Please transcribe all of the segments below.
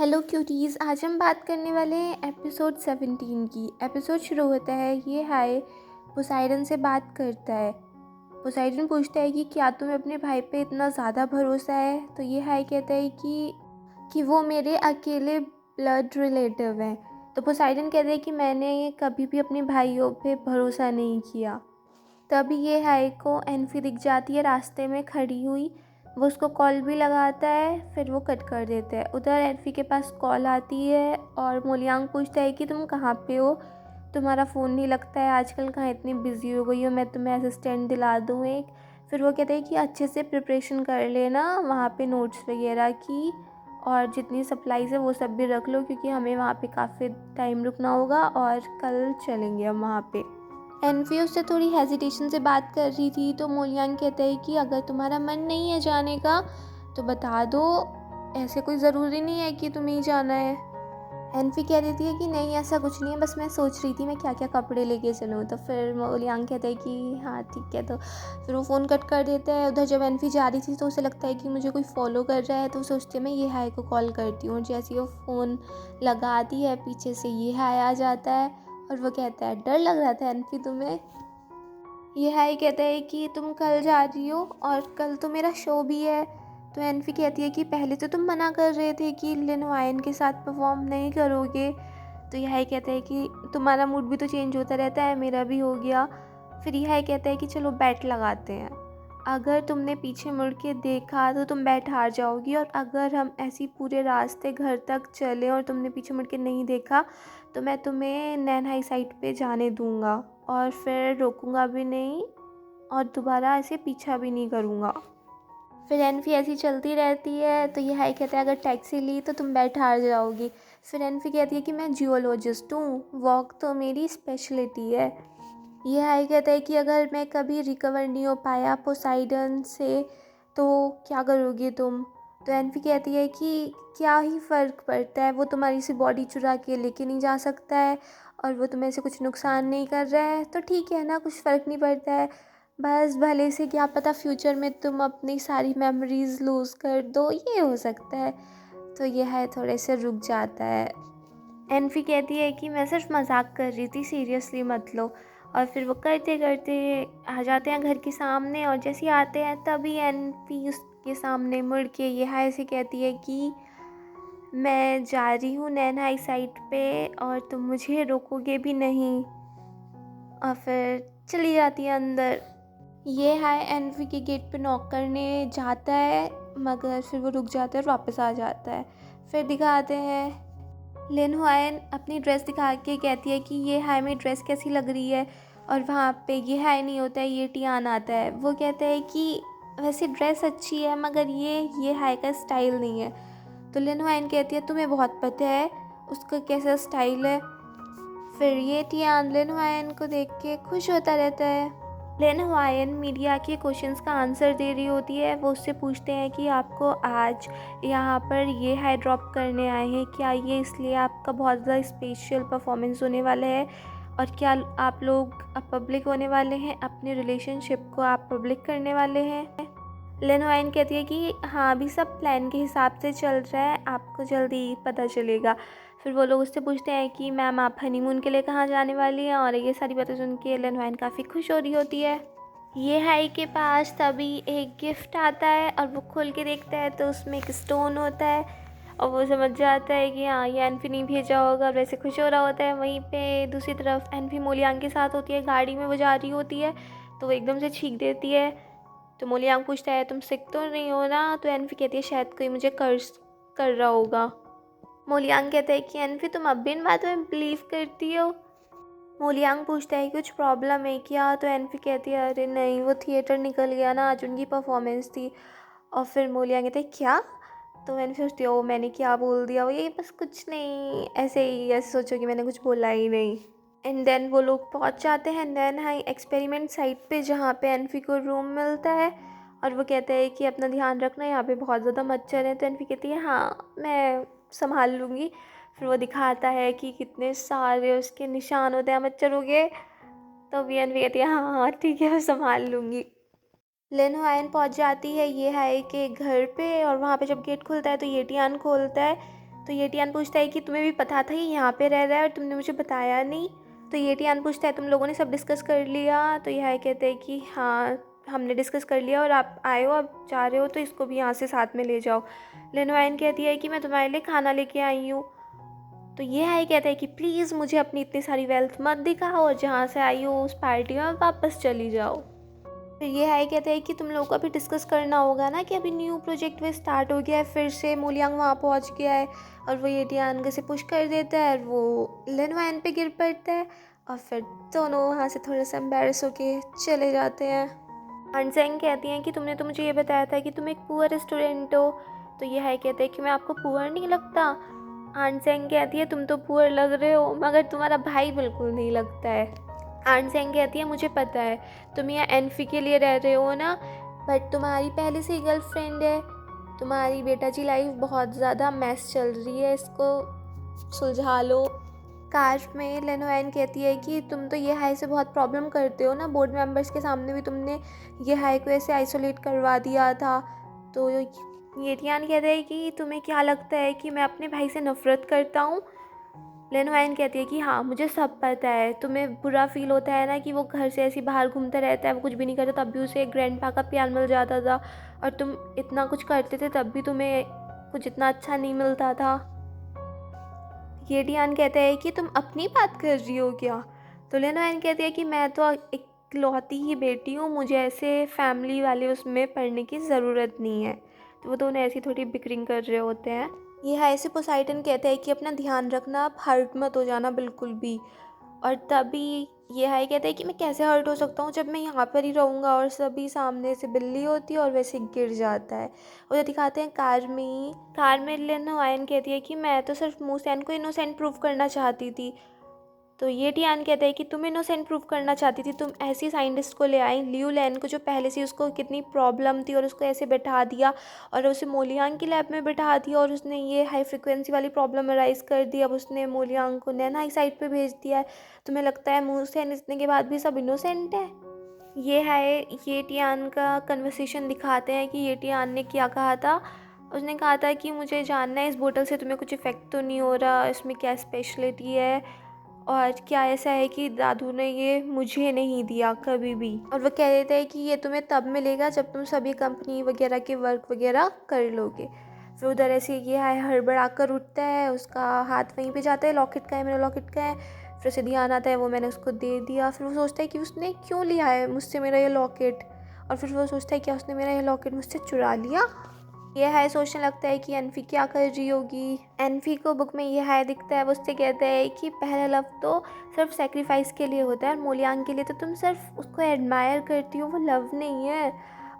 Hello cuties, आज हम बात करने वाले हैं एपिसोड 17 की। एपिसोड शुरू होता है, ये हाय पोसाइडन से बात करता है। पोसाइडन पूछता है कि क्या तुम्हें अपने भाई पे इतना ज़्यादा भरोसा है। तो ये हाय कहता है कि वो मेरे अकेले ब्लड रिलेटिव हैं। तो पोसाइडन कहता है कि मैंने कभी भी अपने भाइयों पे भरोसा नहीं किया। तभी ये हाय को एनफी दिख जाती है रास्ते में खड़ी हुई। वो उसको कॉल भी लगाता है, फिर वो कट कर देता है। उधर एनफी के पास कॉल आती है और मोलियांग पूछता है कि तुम कहाँ पे हो, तुम्हारा फ़ोन नहीं लगता है आजकल, कहाँ इतनी बिजी हो गई हो, मैं तुम्हें असिस्टेंट दिला दूँ एक। फिर वो कहता है कि अच्छे से प्रिपरेशन कर लेना वहाँ पे नोट्स वगैरह की, और जितनी सप्लाईज़ है वो सब भी रख लो क्योंकि हमें वहाँ पे काफ़ी टाइम रुकना होगा और कल चलेंगे हम वहाँ पे। एनफी उससे थोड़ी हेजिटेशन से बात कर रही थी, तो मोलियांग कहता है कि अगर तुम्हारा मन नहीं है जाने का तो बता दो, ऐसे कोई ज़रूरी नहीं है कि तुम्हें ही जाना है। एनफी कह देती है कि नहीं ऐसा कुछ नहीं है, बस मैं सोच रही थी मैं क्या क्या कपड़े लेके चलूँ। तो फिर मोलियांग कहता है कि हाँ ठीक है। तो फिर वो फ़ोन कट कर देता है। उधर जब एनफी जा रही थी तो उसे लगता है कि मुझे कोई फॉलो कर रहा है, तो सोचती है मैं ये हाय को कॉल करती हूँ। जैसे ही वो फ़ोन लगाती है पीछे से ये हाय आ जाता है और वो कहता है डर लग रहा था एनफी तुम्हें। ये हाय कहता है कि तुम कल जा रही हो और कल तो मेरा शो भी है। तो एनफी कहती है कि पहले तो तुम मना कर रहे थे कि लिन वायन के साथ परफॉर्म नहीं करोगे। तो ये हाय कहता है कि तुम्हारा मूड भी तो चेंज होता रहता है, मेरा भी हो गया। फिर ये हाय कहता है कि चलो बैट लगाते हैं, अगर तुमने पीछे मुड़ के देखा तो तुम बैट हार जाओगी, और अगर हम ऐसी पूरे रास्ते घर तक चले और तुमने पीछे मुड़ के नहीं देखा तो मैं तुम्हें नैनहाई साइड पे जाने दूंगा और फिर रोकूंगा भी नहीं और दोबारा ऐसे पीछा भी नहीं करूँगा। फिर एनफी ऐसी चलती रहती है। तो ये हाई कहता है अगर टैक्सी ली तो तुम बैठ हार जाओगी। फिर एनफी कहती है कि मैं जियोलॉजिस्ट हूँ, वॉक तो मेरी स्पेशलिटी है। ये हाई कहता है कि अगर मैं कभी रिकवर नहीं हो पाया पोसाइडन से तो क्या करोगी तुम। तो एनफी कहती है कि क्या ही फ़र्क पड़ता है, वो तुम्हारी सी बॉडी चुरा के लेके नहीं जा सकता है और वो तुम्हें से कुछ नुकसान नहीं कर रहा है, तो ठीक है ना, कुछ फ़र्क नहीं पड़ता है। बस भले से क्या पता फ्यूचर में तुम अपनी सारी मेमोरीज़ लूज़ कर दो, ये हो सकता है। तो ये है थोड़े से रुक जाता है। एनफी कहती है कि मैं सिर्फ मजाक कर रही थी, सीरियसली मत लो। और फिर वो करते करते आ जाते हैं घर के सामने, और जैसे ही आते हैं तभी एनफी उसके सामने मुड़ के ये हाय से कहती है कि मैं जा रही हूँ नैनहाई साइड पे और तुम मुझे रोकोगे भी नहीं। और फिर चली जाती है अंदर। ये हाय एनफी के गेट पे नॉक करने जाता है, मगर फिर वो रुक जाता है और वापस आ जाता है। फिर दिखाते हैं लिन हुआन अपनी ड्रेस दिखा के कहती है कि ये हाय मेरी ड्रेस कैसी लग रही है, और वहाँ पे ये हाय नहीं होता है, ये टियान आता है। वो कहता है कि वैसे ड्रेस अच्छी है मगर ये हाय का स्टाइल नहीं है। तो लिन हुआन कहती है तुम्हें बहुत पता है उसका कैसा स्टाइल है। फिर ये टियान लिन हुआन को देख के खुश होता रहता है। लिन हुआन मीडिया के क्वेश्चंस का आंसर दे रही होती है। वो उससे पूछते हैं कि आपको आज यहाँ पर ये हाई ड्रॉप करने आए हैं, क्या ये इसलिए आपका बहुत ज़्यादा स्पेशल परफॉर्मेंस होने वाला है, और क्या आप लोग अब पब्लिक होने वाले हैं, अपने रिलेशनशिप को आप पब्लिक करने वाले हैं। लिन हुआन कहती है कि हाँ अभी सब प्लान के हिसाब से चल रहा है, आपको जल्दी पता चलेगा। फिर वो लोग उससे पूछते हैं कि मैम आप हनीमून के लिए कहाँ जाने वाली हैं, और ये सारी बातें सुन के लिन हुआन काफ़ी खुश हो रही होती है। ये हाई के पास तभी एक गिफ्ट आता है और वो खोल के देखता है तो उसमें एक स्टोन होता है, और वो समझ जाता है कि हाँ ये एनफी नहीं भेजा होगा, वैसे खुश हो रहा होता है। वहीं पे दूसरी तरफ एनफी मोलियांग के साथ होती है, गाड़ी में वो जा रही होती है तो वो एकदम से छींक देती है। तो मोलियांग पूछता है तुम सिक तो नहीं हो ना। तो एनफी कहती है शायद कोई मुझे कर्ज कर रहा होगा। मोलियांग कहता है कि एनफी तुम अब भी इन बातों में बिलीव करती हो। मोलियांग पूछता है कुछ प्रॉब्लम है क्या। तो एनफी कहती है अरे नहीं, वो थिएटर निकल गया ना, आज उनकी परफॉर्मेंस थी। और फिर मोलियांग कहते हैं क्या। तो एनफी सोचती है ओ मैंने क्या बोल दिया, वो ये बस कुछ नहीं, ऐसे ही ऐसे सोचो कि मैंने कुछ बोला ही नहीं। एंड देन वो लोग पहुंच जाते हैं नैनहाई एक्सपेरिमेंट साइट पे, जहाँ पे एनफी को रूम मिलता है। और वो कहता है कि अपना ध्यान रखना, यहाँ पे बहुत ज़्यादा मच्छर है। तो एनफी कहती है हाँ मैं संभाल लूँगी। फिर वो दिखाता है कि कितने सारे उसके निशान होते हैं मच्छरों के। तो वी एनफी कहती है हाँ हाँ ठीक है मैं संभाल लूँगी। लिन हुआन पहुंच जाती है ये हाय के घर पे, और वहाँ पे जब गेट खुलता है तो ये टियान खोलता है। तो ये टियान पूछता है कि तुम्हें भी पता था ये यहाँ पे रह रहा है और तुमने मुझे बताया नहीं। तो ये टियान पूछता है तुम लोगों ने सब डिस्कस कर लिया। तो यह कहते हैं कि हाँ हमने डिस्कस कर लिया और आप आए हो, अब जा रहे हो तो इसको भी यहाँ से साथ में ले जाओ। लेनोयन कहती है कि मैं तुम्हारे लिए खाना लेके आई हूँ। तो ये हाई कहता है कि प्लीज़ मुझे अपनी इतनी सारी वेल्थ मत दिखाओ और जहाँ से आई हो उस पार्टी में वापस चली जाओ। फिर ये हाई कहता है कि तुम लोगों को अभी डिस्कस करना होगा ना कि अभी न्यू प्रोजेक्ट में स्टार्ट हो गया है, फिर से मोलियांग वहाँ पहुँच गया है और वो ये टियान से पुश कर देता है और वो लेनोयन पे गिर पड़ता है और फिर दोनों वहाँ से थोड़ा सा एम्बेरस होके चले जाते हैं। अनसेंग कहती हैं कि तुमने तो मुझे ये बताया था कि तुम एक पुअर स्टूडेंट हो। तो ये हाई कहते हैं कि मैं आपको पुअर नहीं लगता। अनसेंग कहती है तुम तो पुअर लग रहे हो मगर तुम्हारा भाई बिल्कुल नहीं लगता है। अनसेंग कहती है मुझे पता है तुम यहाँ एनफी के लिए रह रहे हो ना, बट तुम्हारी पहले से ही गर्लफ्रेंड है। तुम्हारी बेटा जी लाइफ बहुत ज़्यादा मैस चल रही है, इसको सुलझा लो। कार में लेनोयन कहती है कि तुम तो ये हाई से बहुत प्रॉब्लम करते हो ना, बोर्ड मेंबर्स के सामने भी तुमने ये हाई को ऐसे आइसोलेट करवा दिया था। तो ये टियान कहते हैं कि तुम्हें क्या लगता है कि मैं अपने भाई से नफ़रत करता हूँ। लेनोयन कहती है कि हाँ मुझे सब पता है, तुम्हें बुरा फील होता है ना कि वो घर से ऐसे बाहर घूमता रहता है, वो कुछ भी नहीं करता तब भी उसे एक ग्रैंडपा का प्यार मिल जाता था और तुम इतना कुछ करते थे तब भी तुम्हें कुछ इतना अच्छा नहीं मिलता था। ये टियान कहता है कि तुम अपनी बात कर रही हो क्या। तो लेनोयन कहती है कि मैं तो इकलौती ही बेटी हूँ, मुझे ऐसे फैमिली वाले उसमें पढ़ने की ज़रूरत नहीं है। तो वो दोनों ऐसी थोड़ी बिकरिंग कर रहे होते हैं। ये हाई से पोसाइडन कहता है कि अपना ध्यान रखना, आप हर्ट मत हो जाना बिल्कुल भी। और तभी ये हाई कहता है कि मैं कैसे हर्ट हो सकता हूँ जब मैं यहाँ पर ही रहूँगा और सभी सामने से बिल्ली होती है और वैसे गिर जाता है। उधर दिखाते हैं कार में लेनोयन कहती है कि मैं तो सिर्फ मूसैन को इनोसेंट प्रूव करना चाहती थी। तो ये टियान कहता है कि तुम इनोसेंट प्रूव करना चाहती थी, तुम ऐसी साइंटिस्ट को ले आई लियू लैन को जो पहले से उसको कितनी प्रॉब्लम थी और उसको ऐसे बैठा दिया और उसे मोलियांग की लैब में बैठा दिया और उसने ये हाई फ्रिक्वेंसी वाली प्रॉब्लम अराइज कर दी। अब उसने मोलियांग को नैन हाई साइड पे भेज दिया है। तुम्हें लगता है मूसैन इतने के बाद भी सब इनोसेंट है। ये टियान का कन्वर्सेशन दिखाते हैं कि ये टियान ने क्या कहा था। उसने कहा था कि मुझे जानना है इस बोतल से तुम्हें कुछ इफ़ेक्ट तो नहीं हो रहा, इसमें क्या स्पेशलिटी है और क्या ऐसा है कि दादू ने ये मुझे नहीं दिया कभी भी। और वो कह देता है कि ये तुम्हें तब मिलेगा जब तुम सभी कंपनी वगैरह के वर्क वगैरह कर लोगे। फिर उधर ऐसे ये है हड़बड़ा कर उठता है, उसका हाथ वहीं पे जाता है, लॉकेट का है, मेरा लॉकेट का है। फिर उसे ध्यान आता है वो मैंने उसको दे दिया। फिर वो सोचता है कि उसने क्यों लिया है मुझसे मेरा ये लॉकेट, और फिर वो सोचता है क्या उसने मेरा ये लॉकेट मुझसे चुरा लिया। ये हाय सोचने लगता है कि एनफी क्या कर रही होगी। एनफी को बुक में ये हाय दिखता है, वो उससे कहता है कि पहला लव तो सिर्फ सेक्रीफाइस के लिए होता है और मोलियांग के लिए तो तुम सिर्फ उसको एडमायर करती हो, वो लव नहीं है।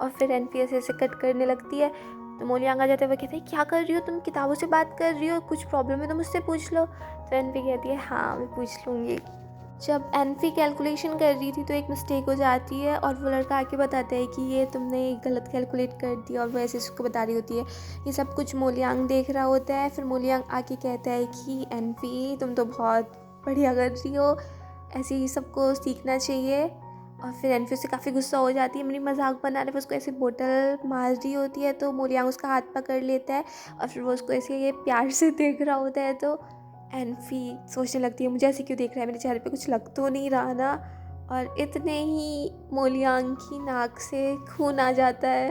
और फिर एनफी ऐसे कट करने लगती है। तो मोलियांग आ जाता है, वो कहते हैं क्या कर रही हो तुम, किताबों से बात कर रही हो, कुछ प्रॉब्लम है तो मुझसे पूछ लो। तो एनफी कहती है हाँ मैं पूछ लूँगी। जब एनफी कैलकुलेशन कर रही थी तो एक मिस्टेक हो जाती है और वो लड़का आके बताता है कि ये तुमने गलत कैलकुलेट कर दिया और वो ऐसे उसको बता रही होती है। ये सब कुछ मोलियांग देख रहा होता है। फिर मोलियांग आके कहता है कि एनफी तुम तो बहुत बढ़िया कर रही हो, ऐसे ही सबको सीखना चाहिए। और फिर एनफी से काफ़ी गुस्सा हो जाती है, मेरी मजाक बना रहे, उसको ऐसे बोतल मार रही होती है। तो मोलियांग उसका हाथ पकड़ लेता है और फिर वो उसको ऐसे ये प्यार से देख रहा होता है। तो एनफी सोचने लगती है मुझे ऐसे क्यों देख रहा है, मेरे चेहरे पे कुछ लग तो नहीं रहा ना। और इतने ही मोलियांग की नाक से खून आ जाता है।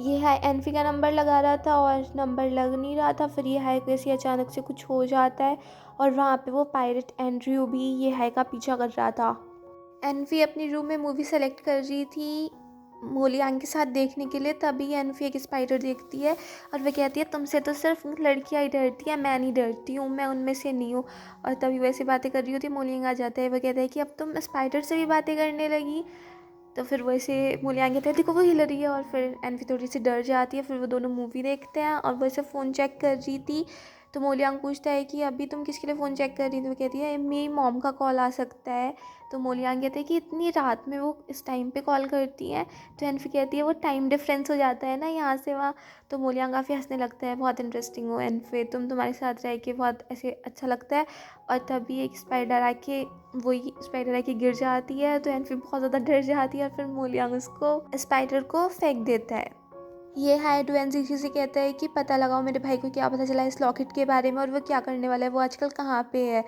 ये हाय एनफी का नंबर लगा रहा था और नंबर लग नहीं रहा था। फिर ये हाय को ऐसे अचानक से कुछ हो जाता है और वहाँ पे वो पायरेट एंड्रयू भी ये हाय का पीछा कर रहा था। एनफी अपनी रूम में मूवी सेलेक्ट कर रही थी मोलियांग के साथ देखने के लिए, तभी एनफी एक स्पाइडर देखती है और वह कहती है तुमसे तो सिर्फ लड़कियां ही डरती हैं, मैं नहीं डरती हूँ, मैं उनमें से नहीं हूँ। और तभी वैसे बातें कर रही होती मोलियांग आ जाता है, वह कहता है कि अब तुम स्पाइडर से भी बातें करने लगी। तो फिर वैसे मोलियांग कहता है देखो वो हिल रही है और फिर एनफी थोड़ी सी डर जाती है। फिर वो दोनों मूवी देखते हैं और वैसे फ़ोन चेक कर रही थी। तो मोलियांग पूछता है कि अभी तुम किसके लिए फ़ोन चेक कर रही थी। वो कहती है मेरी मॉम का कॉल आ सकता है। तो मोलियांग कहते हैं कि इतनी रात में वो इस टाइम पे कॉल करती हैं। तो एनफी कहती है वो टाइम डिफरेंस हो जाता है ना यहाँ से वहाँ। तो मोलियांग काफ़ी हंसने लगता है, बहुत इंटरेस्टिंग हो एनफी, तुम्हारे साथ रह के बहुत ऐसे अच्छा लगता है। और तभी एक स्पाइडर आके वही स्पाइडर आके गिर जाती है। तो एनफी बहुत ज़्यादा डर जाती है और फिर मोलियांग उसको स्पाइडर को फेंक देता है। ये हाय डुएनजीसी से कहता है कि पता लगाओ मेरे भाई को क्या पता चला इस लॉकेट के बारे में और वो क्या करने वाला है, वो आजकल कहाँ पे है,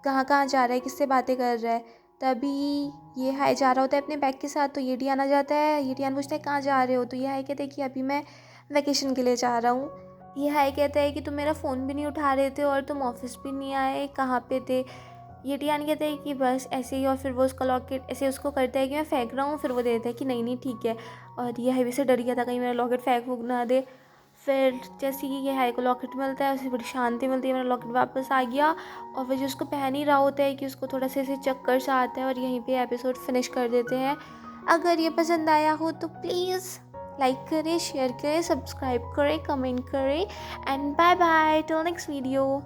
कहाँ कहाँ जा रहा है, किससे बातें कर रहा है। तभी ये हाय जा रहा होता है अपने बैग के साथ, तो ये डियान आ जाता है। ये डियान पूछता है कहाँ जा रहे हो, तो ये हाय कहते हैं कि अभी मैं वैकेशन के लिए जा रहा हूँ। ये हाय कहता है कि तुम मेरा फ़ोन भी नहीं उठा रहे थे और तुम ऑफिस भी नहीं आए, कहाँ पे थे। ये डियान कहता है कि बस ऐसे ही, और फिर वो उसका लॉकेट ऐसे उसको करता है कि मैं फेंक रहा हूँ, फिर वो देता है कि नहीं नहीं ठीक है। और ये हाई भी से डर गया था कहीं मेरा लॉकेट फेंक फूक ना दे। फिर जैसे ही ये हाई को लॉकेट मिलता है उसे बड़ी शांति मिलती है, मेरा लॉकेट वापस आ गया। और फिर जो उसको पहन ही रहा होता है कि उसको थोड़ा सा ऐसे चक्कर सा आता है। और यहीं पे एपिसोड फिनिश कर देते हैं। अगर ये पसंद आया हो तो प्लीज़ लाइक करें, शेयर करें, सब्सक्राइब करें, कमेंट करें and bye bye till next video.